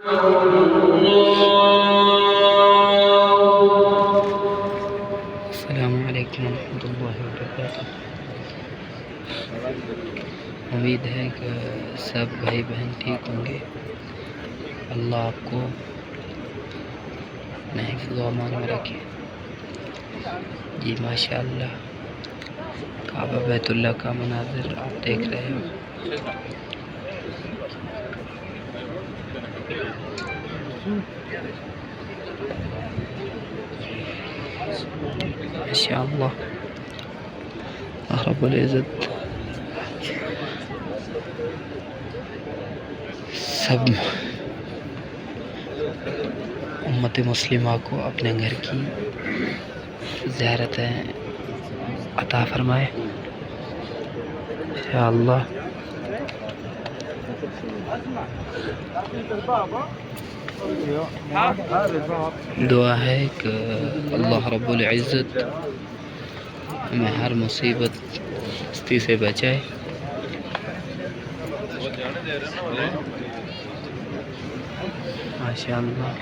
अस्सलामुअलैकुम वरहमतुल्लाहि वबरकातुह। उम्मीद है कि सब भाई बहन ठीक होंगे। अल्लाह आपको अपने हिफ्ज़ व अमान में रखे। जी माशाअल्लाह, काबा बैतुल्लाह का मनाज़िर आप देख रहे हो। माशाअल्लाह, रब्बुल इज़्ज़त सब उम्मत मुस्लिमा को अपने घर की ज़ियारतें अता फरमाए या अल्लाह। दुआ है कि अल्लाह रब्बुल इज़्ज़त हमें हर मुसीबत से बचाए। माशाअल्लाह।